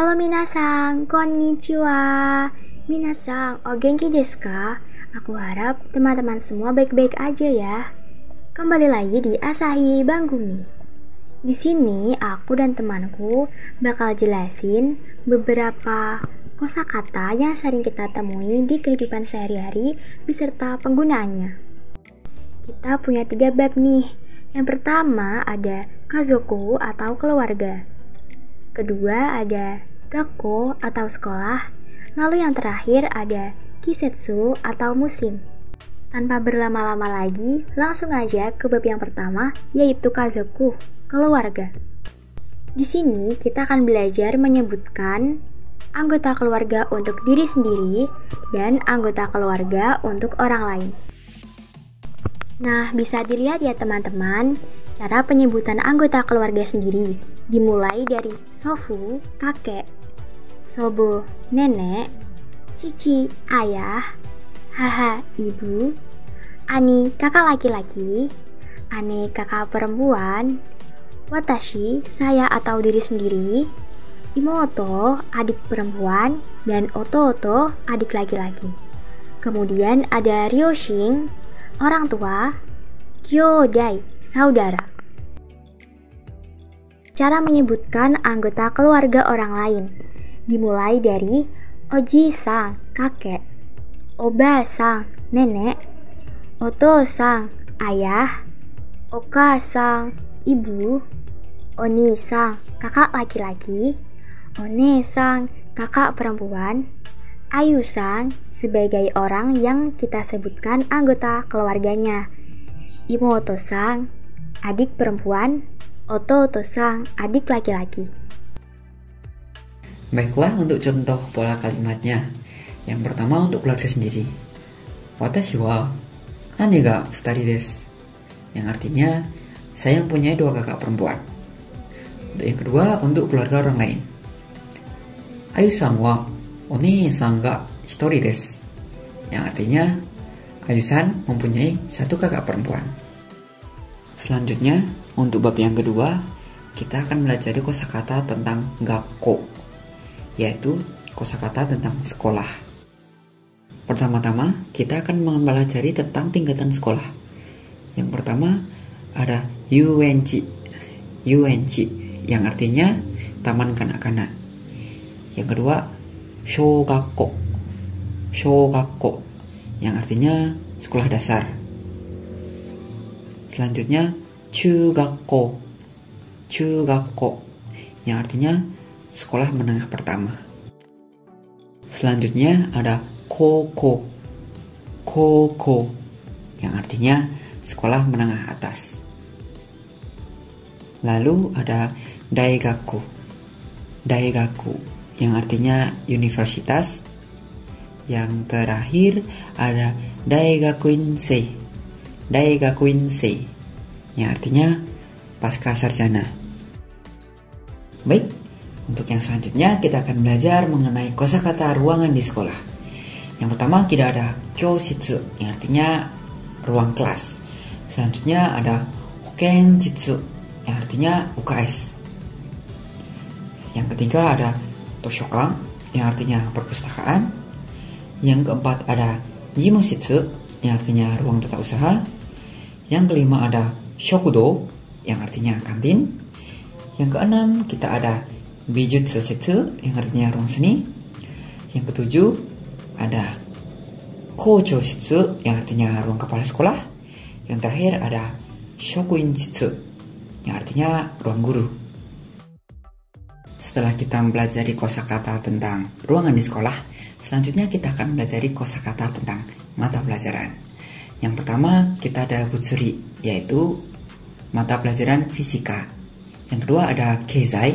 Halo minasan, konnichiwa. Minasan, o genki desu ka? Aku harap teman-teman semua baik-baik aja ya. Kembali lagi di Asahi Banggumi. Di sini aku dan temanku bakal jelasin beberapa kosakata yang sering kita temui di kehidupan sehari-hari beserta penggunaannya. Kita punya 3 bab nih. Yang pertama ada kazoku atau keluarga. Kedua ada gakko atau sekolah. Lalu yang terakhir ada kisetsu atau musim. Tanpa berlama-lama lagi, langsung aja ke bab yang pertama, yaitu kazoku, keluarga. Di sini kita akan belajar menyebutkan anggota keluarga untuk diri sendiri dan anggota keluarga untuk orang lain. Nah, bisa dilihat ya teman-teman, cara penyebutan anggota keluarga sendiri. Dimulai dari sofu, kakek, sobo, nenek, cici, ayah, haha, ibu, ani, kakak laki-laki, ane, kakak perempuan, watashi, saya atau diri sendiri, imoto, adik perempuan, dan oto-oto, adik laki-laki. Kemudian ada ryoshin, orang tua, kyodai, saudara. Cara menyebutkan anggota keluarga orang lain dimulai dari oji-san, kakek, oba-san, nenek, oto-san, ayah, oka-san, ibu, oni-san, kakak laki-laki, one-san, kakak perempuan, ayu-san sebagai orang yang kita sebutkan anggota keluarganya, imoto-san, adik perempuan, oto-oto-san, adik laki-laki. Baiklah, untuk contoh pola kalimatnya. Yang pertama untuk keluarga sendiri. Watashi wa ane ga futari desu. Yang artinya, saya mempunyai 2 kakak perempuan. Untuk yang kedua, untuk keluarga orang lain. Ayu-san wa one-san ga hitori desu. Yang artinya, Ayu-san mempunyai 1 kakak perempuan. Selanjutnya, untuk bab yang kedua, kita akan belajar kosakata tentang gakko, yaitu kosakata tentang sekolah. Pertama-tama, kita akan mempelajari tentang tingkatan sekolah. Yang pertama, ada yuenchi. Yuenchi, yang artinya taman kanak-kanak. Yang kedua, shogakko. Shogakko, yang artinya sekolah dasar. Selanjutnya, chugakko. Chugakko, yang artinya sekolah menengah pertama. Selanjutnya ada koko. Koko, yang artinya sekolah menengah atas. Lalu ada daigaku. Daigaku, yang artinya universitas. Yang terakhir ada daigakuinsei. Daigakuinsei, yang artinya pasca sarjana. Baik, untuk yang selanjutnya kita akan belajar mengenai kosakata ruangan di sekolah. Yang pertama kita ada kyoshitsu, yang artinya ruang kelas. Selanjutnya ada hokenjitsu, yang artinya UKS. Yang ketiga ada toshokan, yang artinya perpustakaan. Yang keempat ada jimushitsu, yang artinya ruang tata usaha. Yang kelima ada shokudo, yang artinya kantin. Yang keenam kita ada bijutsu, yang artinya ruang seni. Yang ketujuh ada kojoshitsu, yang artinya ruang kepala sekolah. Yang terakhir ada shokuinjitsu, yang artinya ruang guru. Setelah kita mempelajari kosakata tentang ruangan di sekolah, selanjutnya kita akan mempelajari kosakata tentang mata pelajaran. Yang pertama kita ada butsuri, yaitu mata pelajaran fisika. Yang kedua ada keizai,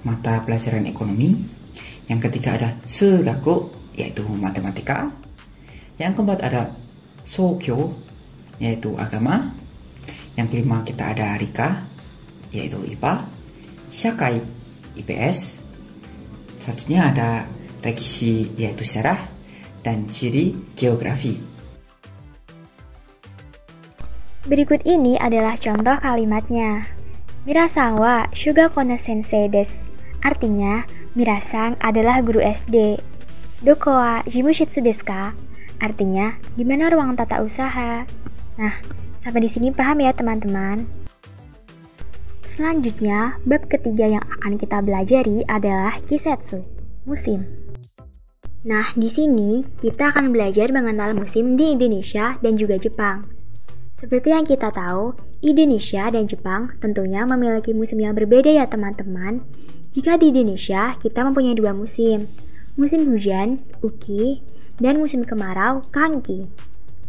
mata pelajaran ekonomi. Yang ketiga ada sugaku, yaitu matematika. Yang keempat ada sokyo, yaitu agama. Yang kelima kita ada rika, yaitu IPA. Shakai, IPS. Selanjutnya ada rekishi, yaitu sejarah. Dan ciri, geografi. Berikut ini adalah contoh kalimatnya. Mirasan wa shugako no sensei desu. Artinya, Mirasang adalah guru SD. Doko wa jimushitsu desu ka? Artinya, di mana ruang tata usaha? Nah, sampai di sini paham ya teman-teman? Selanjutnya, bab ketiga yang akan kita belajari adalah kisetsu, musim. Nah, di sini kita akan belajar mengenal musim di Indonesia dan juga Jepang. Seperti yang kita tahu, Indonesia dan Jepang tentunya memiliki musim yang berbeda ya teman-teman. Jika di Indonesia, kita mempunyai dua musim. Musim hujan, uki, dan musim kemarau, kanki.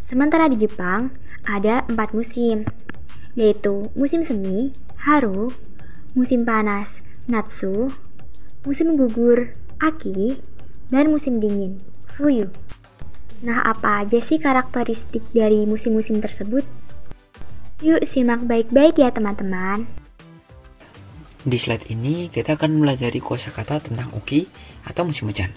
Sementara di Jepang, ada 4 musim, yaitu musim semi, haru, musim panas, natsu, musim gugur, aki, dan musim dingin, fuyu. Nah, apa aja sih karakteristik dari musim-musim tersebut? Yuk simak baik-baik ya teman-teman. Di slide ini kita akan melajari kosakata tentang uki atau musim hujan.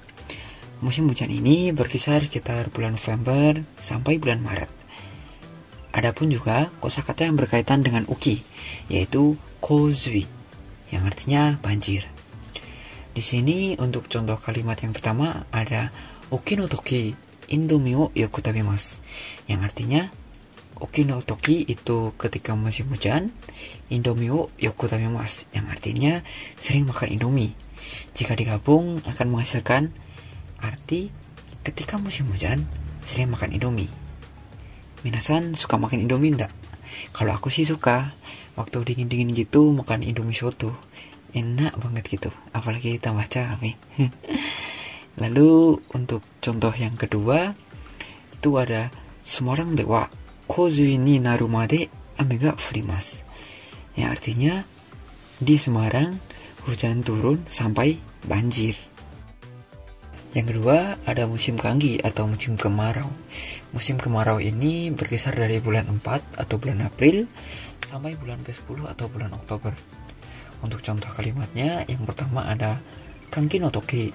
Musim hujan ini berkisar sekitar bulan November sampai bulan Maret. Adapun juga kosakata yang berkaitan dengan uki, yaitu kozui, yang artinya banjir. Di sini untuk contoh kalimat yang pertama ada uki no toki indomie o yoku tabemasu, yang artinya uki no toki itu ketika musim hujan, indomie o yoku tabemasu, yang artinya sering makan indomie. Jika digabung akan menghasilkan arti ketika musim hujan sering makan indomie. Minasan suka makan indomie enggak? Kalau aku sih suka. Waktu dingin-dingin gitu makan indomie soto. Enak banget gitu, apalagi tambah cabai. Lalu untuk contoh yang kedua itu ada Semarang de wa kozui ni naru made ame ga furimasu, yang artinya di Semarang hujan turun sampai banjir. Yang kedua ada musim kangi atau musim kemarau. Musim kemarau ini berkisar dari bulan 4 atau bulan April sampai bulan ke-10 atau bulan Oktober. Untuk contoh kalimatnya, yang pertama ada kanki no toki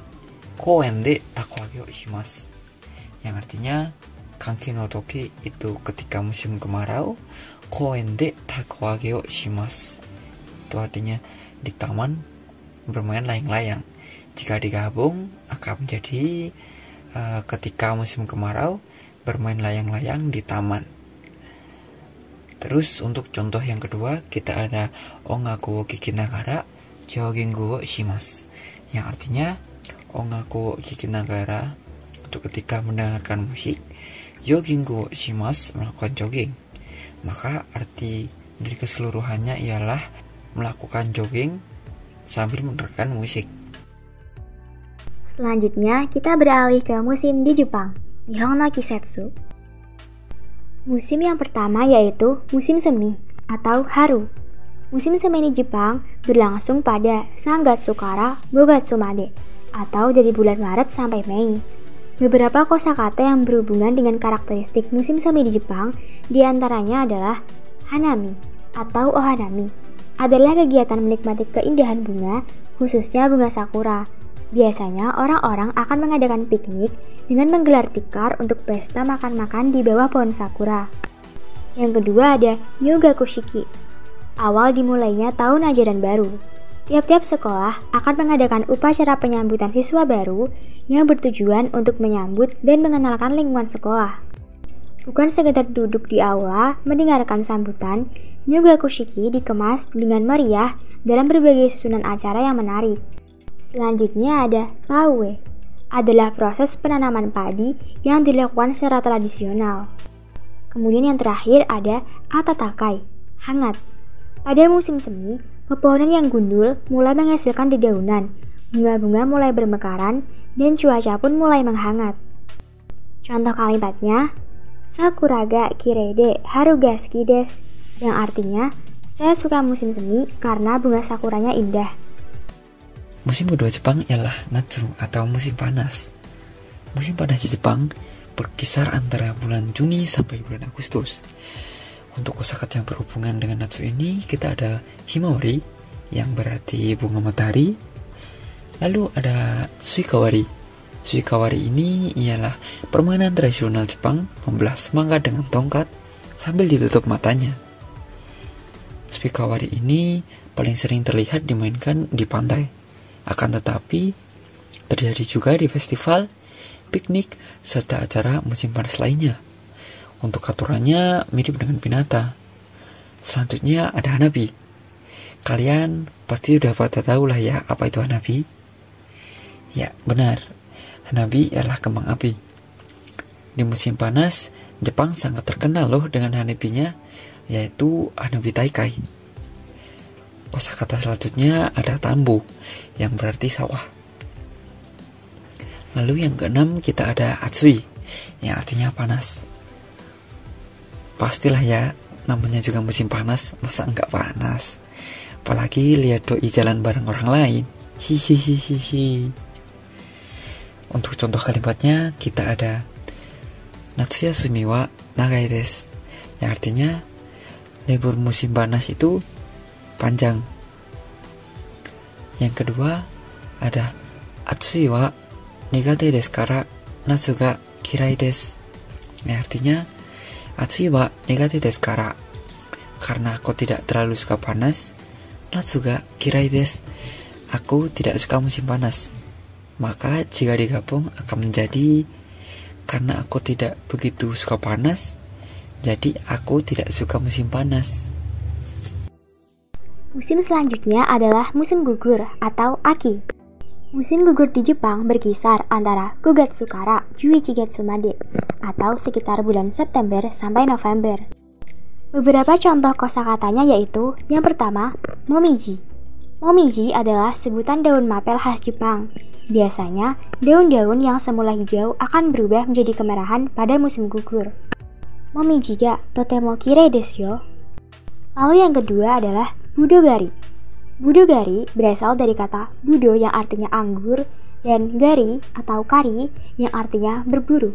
koen de takoage o shimasu, yang artinya kanki no toki itu ketika musim kemarau, koen de takoage o shimasu itu artinya di taman bermain layang-layang. Jika digabung akan menjadi ketika musim kemarau bermain layang-layang di taman. Terus untuk contoh yang kedua kita ada ongaku wo kikinagara jogging wo shimasu, yang artinya ongaku wo kikinagara itu ketika mendengarkan musik, jogging wo shimasu melakukan jogging. Maka arti dari keseluruhannya ialah melakukan jogging sambil mendengarkan musik. Selanjutnya kita beralih ke musim di Jepang, Nihon no Kisetsu. Musim yang pertama yaitu musim semi atau haru. Musim semi di Jepang berlangsung pada Sangatsukara Bogatsumade atau dari bulan Maret sampai Mei. Beberapa kosakata yang berhubungan dengan karakteristik musim semi di Jepang diantaranya adalah hanami atau ohanami. Adalah kegiatan menikmati keindahan bunga, khususnya bunga sakura. Biasanya orang-orang akan mengadakan piknik dengan menggelar tikar untuk pesta makan-makan di bawah pohon sakura. Yang kedua ada Nyogakushiki. Awal dimulainya tahun ajaran baru. Tiap-tiap sekolah akan mengadakan upacara penyambutan siswa baru yang bertujuan untuk menyambut dan mengenalkan lingkungan sekolah. Bukan sekedar duduk di aula mendengarkan sambutan, Nyogakushiki dikemas dengan meriah dalam berbagai susunan acara yang menarik. Selanjutnya ada Taue, adalah proses penanaman padi yang dilakukan secara tradisional. Kemudian yang terakhir ada Atatakai, hangat. Pada musim semi, pepohonan yang gundul mulai menghasilkan dedaunan, bunga-bunga mulai bermekaran, dan cuaca pun mulai menghangat. Contoh kalimatnya, Sakuraga kirede harugaski desu, yang artinya, saya suka musim semi karena bunga sakuranya indah. Musim kedua Jepang ialah Natsu atau musim panas. Musim panas di Jepang berkisar antara bulan Juni sampai bulan Agustus. Untuk kosakata yang berhubungan dengan Natsu ini kita ada Himawari yang berarti bunga matahari. Lalu ada Suikawari. Suikawari ini ialah permainan tradisional Jepang membelah semangka dengan tongkat sambil ditutup matanya. Suikawari ini paling sering terlihat dimainkan di pantai. Akan tetapi, terjadi juga di festival, piknik, serta acara musim panas lainnya. Untuk aturannya mirip dengan Pinata. Selanjutnya ada Hanabi. Kalian pasti udah pada tahu lah ya apa itu Hanabi. Ya, benar. Hanabi adalah kembang api. Di musim panas, Jepang sangat terkenal loh dengan Hanabinya, yaitu Hanabi Taikai. Kosakata selanjutnya ada Tambo, yang berarti sawah. Lalu yang keenam kita ada Atsui, yang artinya panas. Pastilah ya, namanya juga musim panas, masa enggak panas? Apalagi lihat doi jalan bareng orang lain. Hihihihihi. Untuk contoh kalimatnya kita ada Natsuya sumiwa nagai desu, yang artinya libur musim panas itu panjang. Yang kedua ada Atsui wa nigate desu kara natsu ga kirai desu, yang artinya Atsui wa nigate desu kara, karena aku tidak terlalu suka panas, natsu ga kirai desu, aku tidak suka musim panas. Maka jika digabung akan menjadi karena aku tidak begitu suka panas, jadi aku tidak suka musim panas. Musim selanjutnya adalah musim gugur atau Aki. Musim gugur di Jepang berkisar antara Kogatsukara Juichigatsumade atau sekitar bulan September sampai November. Beberapa contoh kosakatanya yaitu yang pertama, momiji. Momiji adalah sebutan daun mapel khas Jepang. Biasanya, daun-daun yang semula hijau akan berubah menjadi kemerahan pada musim gugur. Momiji ga totemo kirei desu yo. Lalu yang kedua adalah budogari. Budogari berasal dari kata budo yang artinya anggur dan gari atau kari yang artinya berburu.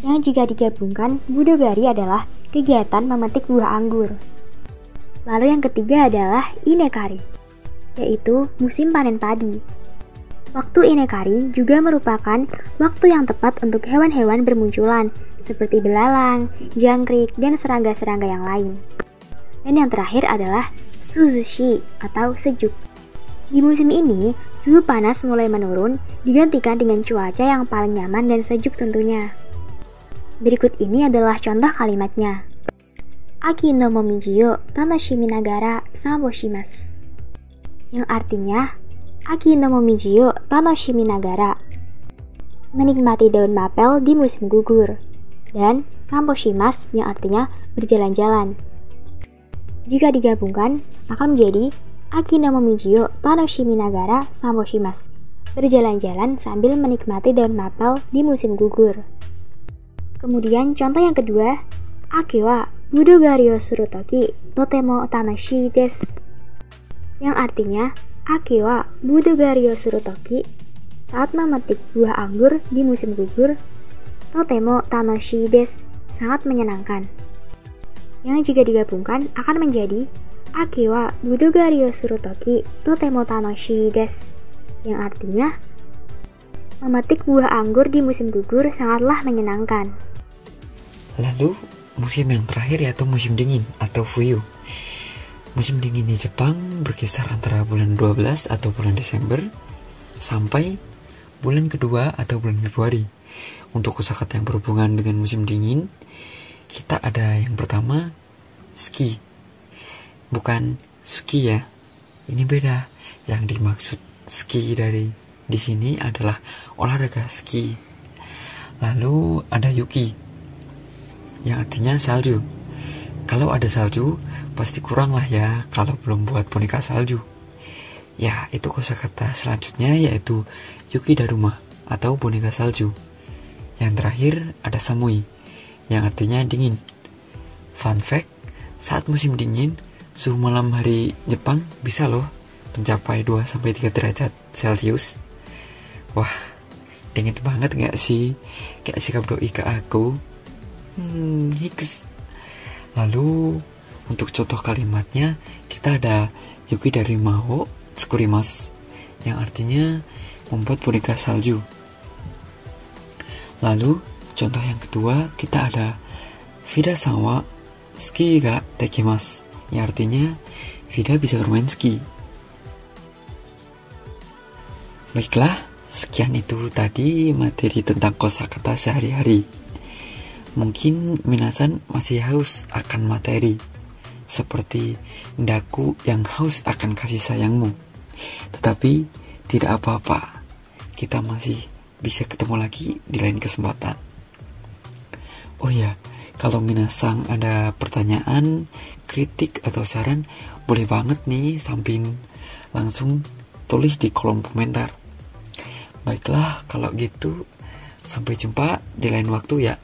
Yang jika digabungkan, budogari adalah kegiatan memetik buah anggur. Lalu yang ketiga adalah inekari, yaitu musim panen padi. Waktu inekari juga merupakan waktu yang tepat untuk hewan-hewan bermunculan seperti belalang, jangkrik, dan serangga-serangga yang lain. Dan yang terakhir adalah suzushi atau sejuk. Di musim ini, suhu panas mulai menurun digantikan dengan cuaca yang paling nyaman dan sejuk tentunya. Berikut ini adalah contoh kalimatnya. Aki no momiji yo tanoshimi nagara sanbo shimasu. Yang artinya, Aki no momiji yo tanoshimi nagara, menikmati daun mapel di musim gugur, dan sanbo shimasu yang artinya berjalan-jalan. Jika digabungkan akan menjadi Aki no momiji yo tanoshimi nagara sanbo shimasu, berjalan-jalan sambil menikmati daun mapel di musim gugur. Kemudian contoh yang kedua, Aki wa budogari o suru toki totemo tanoshii desu, yang artinya Aki wa budogari o suru toki, saat memetik buah anggur di musim gugur, totemo tanoshii desu, sangat menyenangkan. Yang jika digabungkan akan menjadi Aki wa budogari o suru toki totemo tanoshii desu, yang artinya memetik buah anggur di musim gugur sangatlah menyenangkan. Lalu musim yang terakhir yaitu musim dingin atau fuyu. Musim dingin di Jepang berkisar antara bulan 12 atau bulan Desember sampai bulan kedua atau bulan Februari. Untuk kosakata yang berhubungan dengan musim dingin, kita ada yang pertama, ski. Bukan ski ya, ini beda. Yang dimaksud ski di sini adalah olahraga ski. Lalu ada yuki, yang artinya salju. Kalau ada salju, pasti kurang lah ya kalau belum buat boneka salju. Ya, itu kosakata selanjutnya yaitu Yuki Daruma atau boneka salju. Yang terakhir ada Samui, yang artinya dingin. Fun fact, saat musim dingin, suhu malam hari Jepang bisa loh mencapai 2-3 derajat Celcius. Wah, dingin banget gak sih? Kayak sikap doi ke aku. Hiks. Lalu untuk contoh kalimatnya kita ada Yuki dari Maho Tsukurimasu, yang artinya membuat boneka salju. Lalu contoh yang kedua kita ada Vida sama ski ga dekimasu, yang artinya Vida bisa bermain ski. Baiklah, sekian itu tadi materi tentang kosakata sehari-hari. Mungkin minasan masih haus akan materi, seperti Daku yang haus akan kasih sayangmu. Tetapi tidak apa-apa, kita masih bisa ketemu lagi di lain kesempatan. Oh ya, kalau minasan ada pertanyaan, kritik atau saran, boleh banget nih samping langsung tulis di kolom komentar. Baiklah, kalau gitu sampai jumpa di lain waktu ya.